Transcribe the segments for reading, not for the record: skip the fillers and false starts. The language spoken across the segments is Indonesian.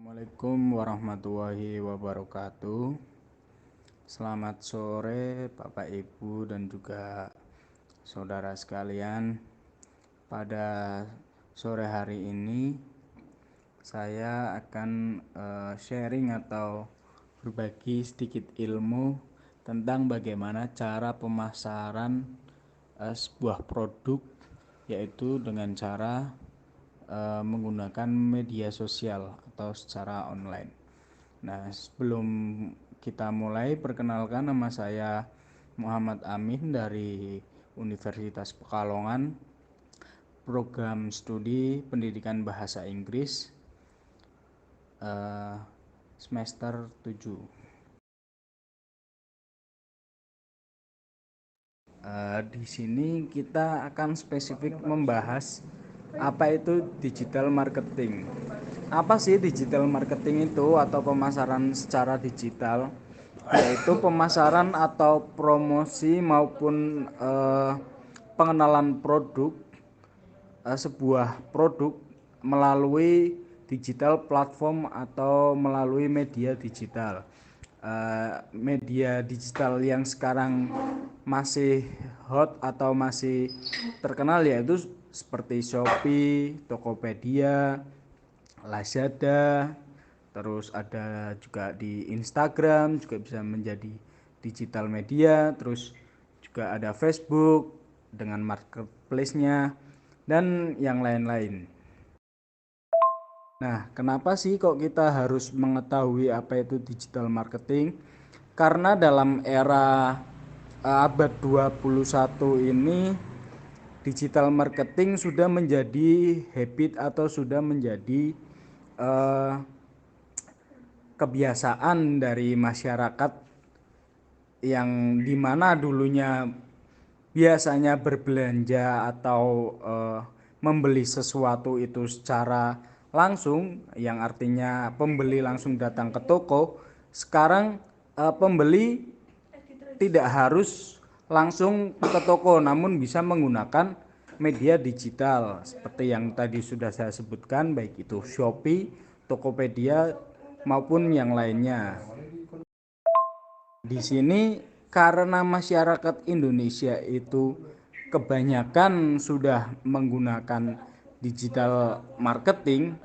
Assalamualaikum warahmatullahi wabarakatuh. Selamat sore Bapak Ibu dan juga saudara sekalian. Pada sore hari ini saya akan sharing atau berbagi sedikit ilmu tentang bagaimana cara pemasaran sebuah produk, yaitu dengan cara menggunakan media sosial atau secara online. Nah, sebelum kita mulai, perkenalkan, nama saya Muhammad Amin dari Universitas Pekalongan, program studi pendidikan bahasa Inggris semester 7. Di sini kita akan spesifik membahas apa itu digital marketing. Apa sih digital marketing itu atau pemasaran secara digital? Yaitu pemasaran atau promosi maupun pengenalan produk, sebuah produk melalui digital platform atau melalui media digital. Media digital yang sekarang masih hot atau masih terkenal yaitu seperti Shopee, Tokopedia, Lazada, terus ada juga di Instagram juga bisa menjadi digital media, terus juga ada Facebook dengan marketplace-nya dan yang lain-lain. Nah, kenapa sih kok kita harus mengetahui apa itu digital marketing? Karena dalam era abad 21 ini digital marketing sudah menjadi habit atau sudah menjadi eh, kebiasaan dari masyarakat yang dimana dulunya biasanya berbelanja atau membeli sesuatu itu secara langsung, yang artinya pembeli langsung datang ke toko. Sekarang pembeli tidak harus langsung ke toko, namun bisa menggunakan media digital seperti yang tadi sudah saya sebutkan, baik itu Shopee, Tokopedia maupun yang lainnya. Di sini karena masyarakat Indonesia itu kebanyakan sudah menggunakan digital marketing,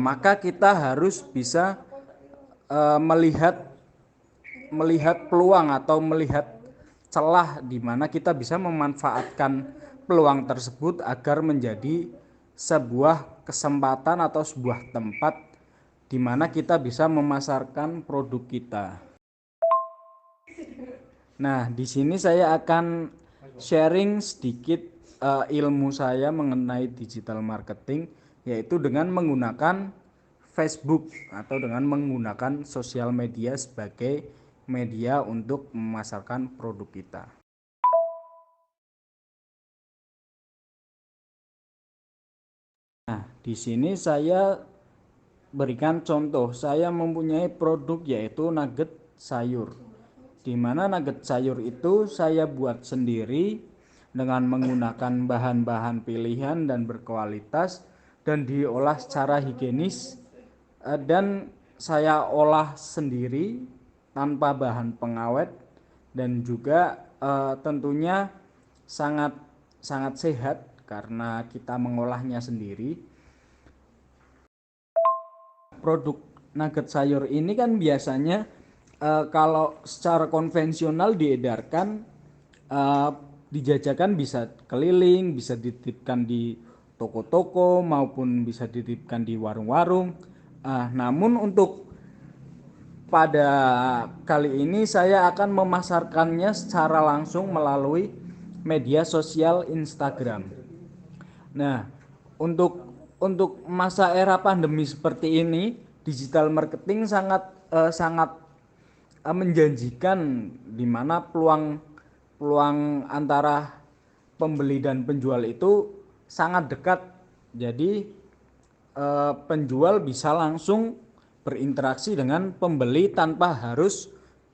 maka kita harus bisa melihat peluang atau melihat celah di mana kita bisa memanfaatkan peluang tersebut agar menjadi sebuah kesempatan atau sebuah tempat di mana kita bisa memasarkan produk kita. Nah, di sini saya akan sharing sedikit ilmu saya mengenai digital marketing, yaitu dengan menggunakan Facebook atau dengan menggunakan sosial media sebagai media untuk memasarkan produk kita. Nah, di sini saya berikan contoh, saya mempunyai produk yaitu nugget sayur. Di mana nugget sayur itu saya buat sendiri dengan menggunakan bahan-bahan pilihan dan berkualitas dan diolah secara higienis, dan saya olah sendiri tanpa bahan pengawet dan juga tentunya sangat sangat sehat karena kita mengolahnya sendiri. Produk nugget sayur ini kan biasanya kalau secara konvensional diedarkan, uh, dijajakan bisa keliling, bisa dititipkan di toko-toko maupun bisa dititipkan di warung-warung. Namun untuk pada kali ini saya akan memasarkannya secara langsung melalui media sosial Instagram. Nah, untuk masa era pandemi seperti ini, digital marketing sangat menjanjikan, di mana peluang antara pembeli dan penjual itu sangat dekat. Jadi penjual bisa langsung berinteraksi dengan pembeli tanpa harus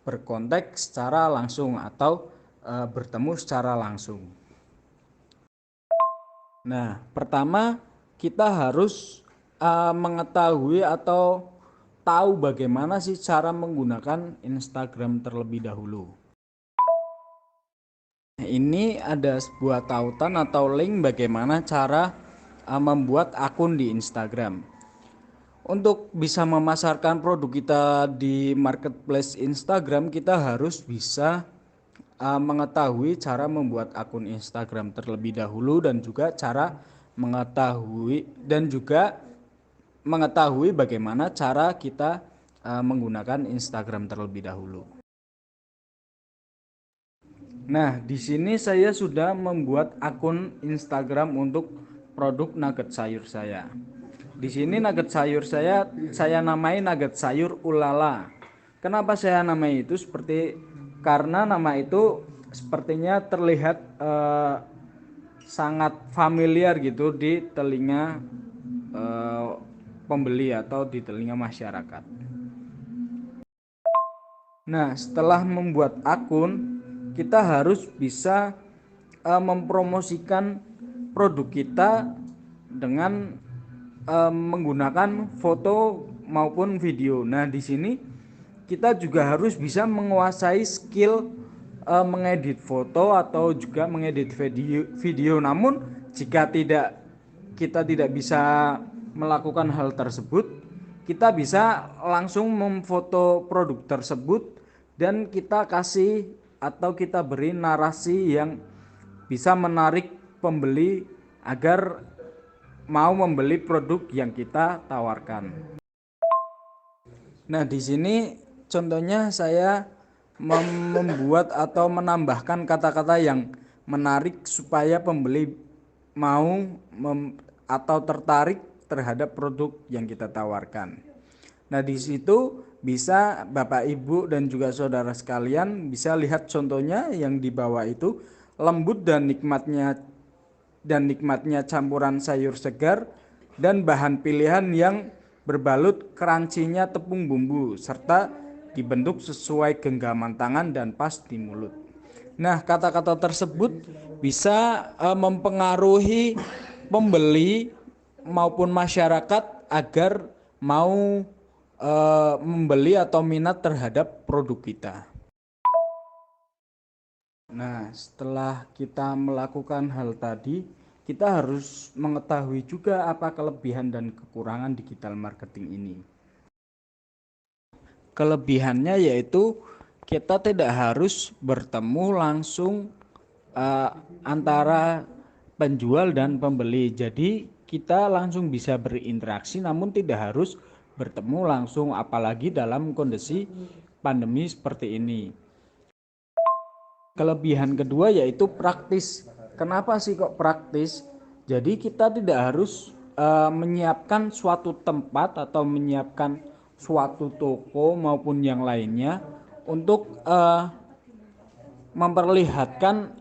berkontak secara langsung atau bertemu secara langsung. Nah, pertama kita harus mengetahui atau tahu bagaimana sih cara menggunakan Instagram terlebih dahulu. Ini ada sebuah tautan atau link bagaimana cara membuat akun di Instagram. Untuk bisa memasarkan produk kita di marketplace Instagram, kita harus bisa mengetahui cara membuat akun Instagram terlebih dahulu dan juga mengetahui bagaimana cara kita menggunakan Instagram terlebih dahulu. Nah, di sini saya sudah membuat akun Instagram untuk produk nugget sayur saya. Di sini nugget sayur saya namai nugget sayur ulala. Kenapa saya namai itu karena nama itu sepertinya terlihat sangat familiar gitu di telinga pembeli atau di telinga masyarakat. Nah, setelah membuat akun, kita harus bisa mempromosikan produk kita dengan menggunakan foto maupun video. Nah, di sini kita juga harus bisa menguasai skill mengedit foto atau juga mengedit video. Namun, jika kita tidak bisa melakukan hal tersebut, kita bisa langsung memfoto produk tersebut dan kita kasih atau kita beri narasi yang bisa menarik pembeli agar mau membeli produk yang kita tawarkan. Nah, di sini contohnya saya membuat atau menambahkan kata-kata yang menarik supaya pembeli mau atau tertarik terhadap produk yang kita tawarkan. Nah, di situ bisa Bapak Ibu dan juga saudara sekalian bisa lihat contohnya yang di bawah itu, lembut dan nikmatnya campuran sayur segar dan bahan pilihan yang berbalut crunchy-nya tepung bumbu serta dibentuk sesuai genggaman tangan dan pas di mulut. Nah, kata-kata tersebut bisa mempengaruhi pembeli maupun masyarakat agar mau membeli atau minat terhadap produk kita. Nah, setelah kita melakukan hal tadi, kita harus mengetahui juga apa kelebihan dan kekurangan digital marketing ini. Kelebihannya yaitu kita tidak harus bertemu langsung antara penjual dan pembeli. Jadi kita langsung bisa berinteraksi namun tidak harus bertemu langsung, apalagi dalam kondisi pandemi seperti ini. Kelebihan kedua yaitu praktis. Kenapa sih kok praktis? Jadi kita tidak harus menyiapkan suatu tempat atau menyiapkan suatu toko maupun yang lainnya untuk memperlihatkan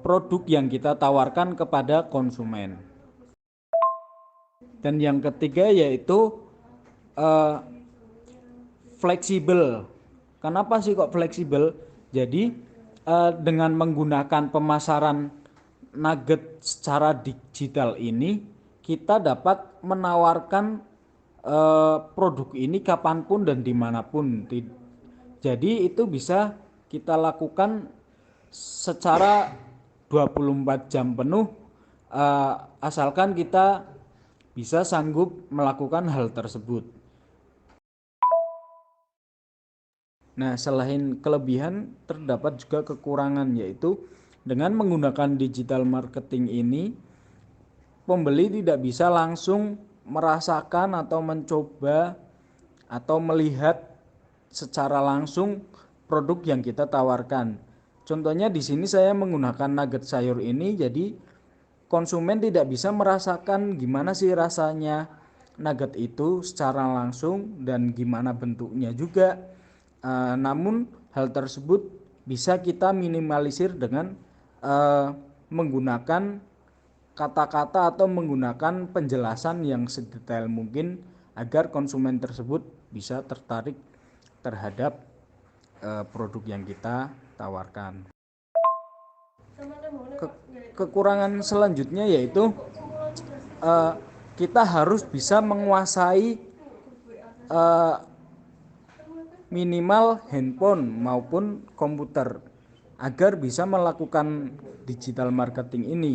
produk yang kita tawarkan kepada konsumen. Dan yang ketiga yaitu fleksibel. Kenapa sih kok fleksibel? Jadi dengan menggunakan pemasaran nugget secara digital ini, kita dapat menawarkan produk ini kapanpun dan dimanapun. Jadi itu bisa kita lakukan secara 24 jam penuh asalkan kita bisa sanggup melakukan hal tersebut. Nah, selain kelebihan terdapat juga kekurangan, yaitu dengan menggunakan digital marketing ini pembeli tidak bisa langsung merasakan atau mencoba atau melihat secara langsung produk yang kita tawarkan. Contohnya di sini saya menggunakan nugget sayur ini, jadi konsumen tidak bisa merasakan gimana sih rasanya nugget itu secara langsung dan gimana bentuknya juga. Namun hal tersebut bisa kita minimalisir dengan menggunakan kata-kata atau menggunakan penjelasan yang sedetail mungkin agar konsumen tersebut bisa tertarik terhadap produk yang kita tawarkan. Kekurangan selanjutnya yaitu kita harus bisa menguasai eh, minimal handphone maupun komputer agar bisa melakukan digital marketing ini,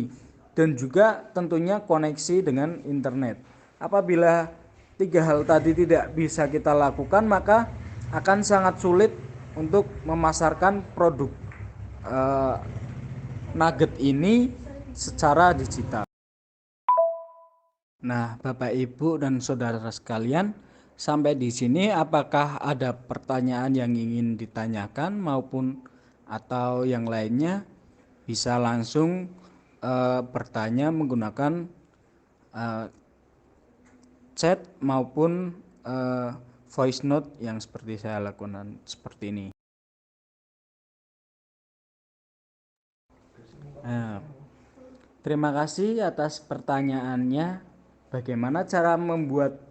dan juga tentunya koneksi dengan internet. Apabila tiga hal tadi tidak bisa kita lakukan, maka akan sangat sulit untuk memasarkan produk eh, nugget ini secara digital. Nah, Bapak Ibu dan saudara sekalian, sampai di sini apakah ada pertanyaan yang ingin ditanyakan maupun atau yang lainnya, bisa langsung bertanya menggunakan eh, chat maupun voice note yang seperti saya lakukan seperti ini. Nah, terima kasih atas pertanyaannya. Bagaimana cara membuat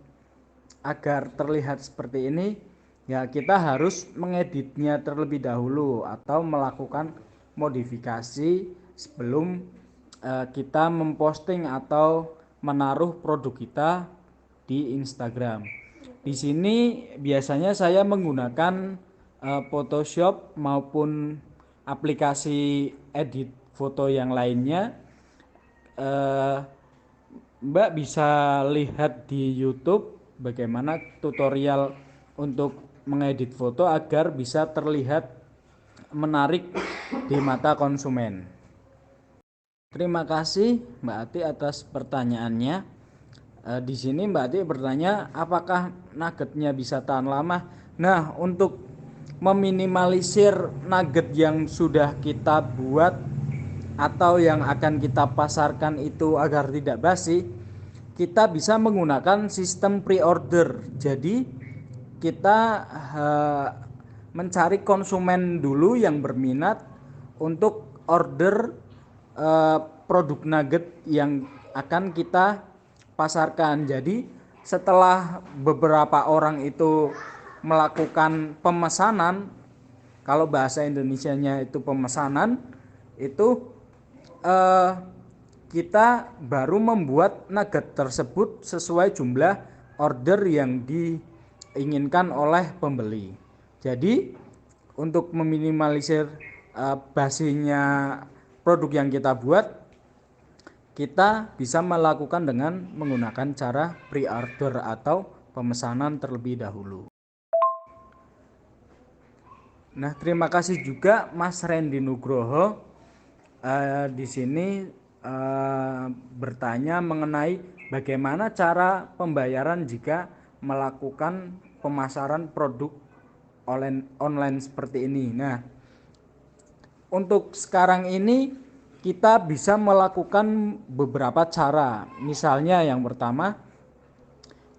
agar terlihat seperti ini? Ya, kita harus mengeditnya terlebih dahulu atau melakukan modifikasi sebelum kita memposting atau menaruh produk kita di Instagram. Di sini biasanya saya menggunakan Photoshop maupun aplikasi edit foto yang lainnya. eh, Mbak bisa lihat di YouTube bagaimana tutorial untuk mengedit foto agar bisa terlihat menarik di mata konsumen. Terima kasih Mbak Ati atas pertanyaannya. Di sini Mbak Ati bertanya apakah nuggetnya bisa tahan lama. Nah, untuk meminimalisir nugget yang sudah kita buat atau yang akan kita pasarkan itu agar tidak basi, kita bisa menggunakan sistem pre-order. Jadi kita mencari konsumen dulu yang berminat untuk order produk nugget yang akan kita pasarkan. Jadi setelah beberapa orang itu melakukan pemesanan, kalau bahasa Indonesianya itu pemesanan, itu eh, kita baru membuat nugget tersebut sesuai jumlah order yang diinginkan oleh pembeli. Jadi untuk meminimalisir basinya produk yang kita buat, kita bisa melakukan dengan menggunakan cara pre-order atau pemesanan terlebih dahulu. Nah, terima kasih juga Mas Randy Nugroho di sini bertanya mengenai bagaimana cara pembayaran jika melakukan pemasaran produk online seperti ini. Nah, untuk sekarang ini kita bisa melakukan beberapa cara. Misalnya yang pertama,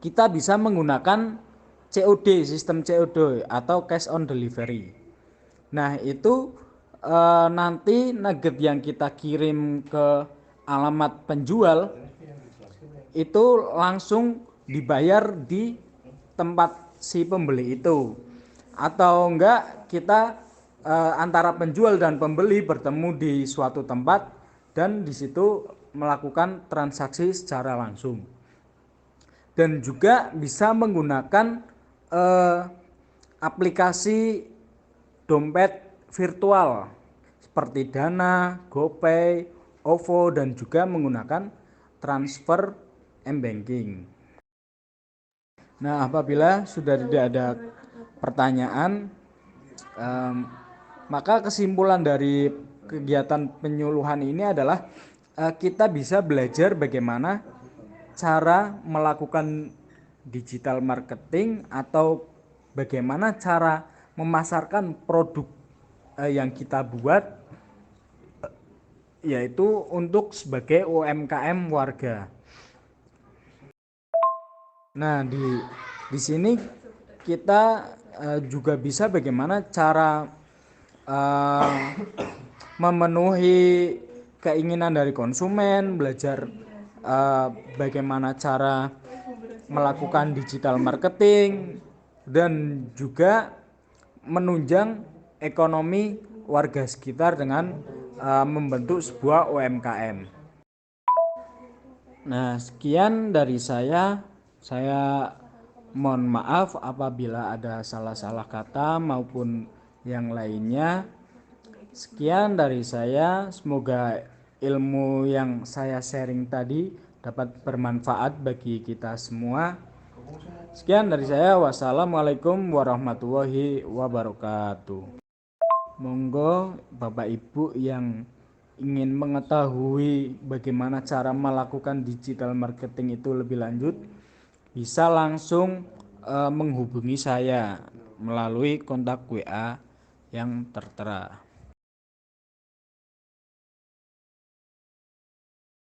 kita bisa menggunakan COD, sistem COD atau cash on delivery. Nah, itu nanti nugget yang kita kirim ke alamat penjual itu langsung dibayar di tempat si pembeli itu, atau enggak kita antara penjual dan pembeli bertemu di suatu tempat dan di situ melakukan transaksi secara langsung. Dan juga bisa menggunakan aplikasi dompet virtual seperti Dana, GoPay, OVO, dan juga menggunakan transfer m-banking. Nah, apabila sudah tidak ada pertanyaan, maka kesimpulan dari kegiatan penyuluhan ini adalah kita bisa belajar bagaimana cara melakukan digital marketing atau bagaimana cara memasarkan produk yang kita buat, yaitu untuk sebagai UMKM warga. Nah, di sini kita juga bisa bagaimana cara memenuhi keinginan dari konsumen, belajar bagaimana cara melakukan digital marketing, dan juga menunjang ekonomi warga sekitar dengan membentuk sebuah UMKM. Nah, sekian dari saya. Saya mohon maaf apabila ada salah-salah kata maupun yang lainnya. Sekian dari saya. Semoga ilmu yang saya sharing tadi dapat bermanfaat bagi kita semua. Sekian dari saya. Wassalamualaikum warahmatullahi wabarakatuh. Monggo Bapak Ibu yang ingin mengetahui bagaimana cara melakukan digital marketing itu lebih lanjut, bisa langsung menghubungi saya melalui kontak WA yang tertera.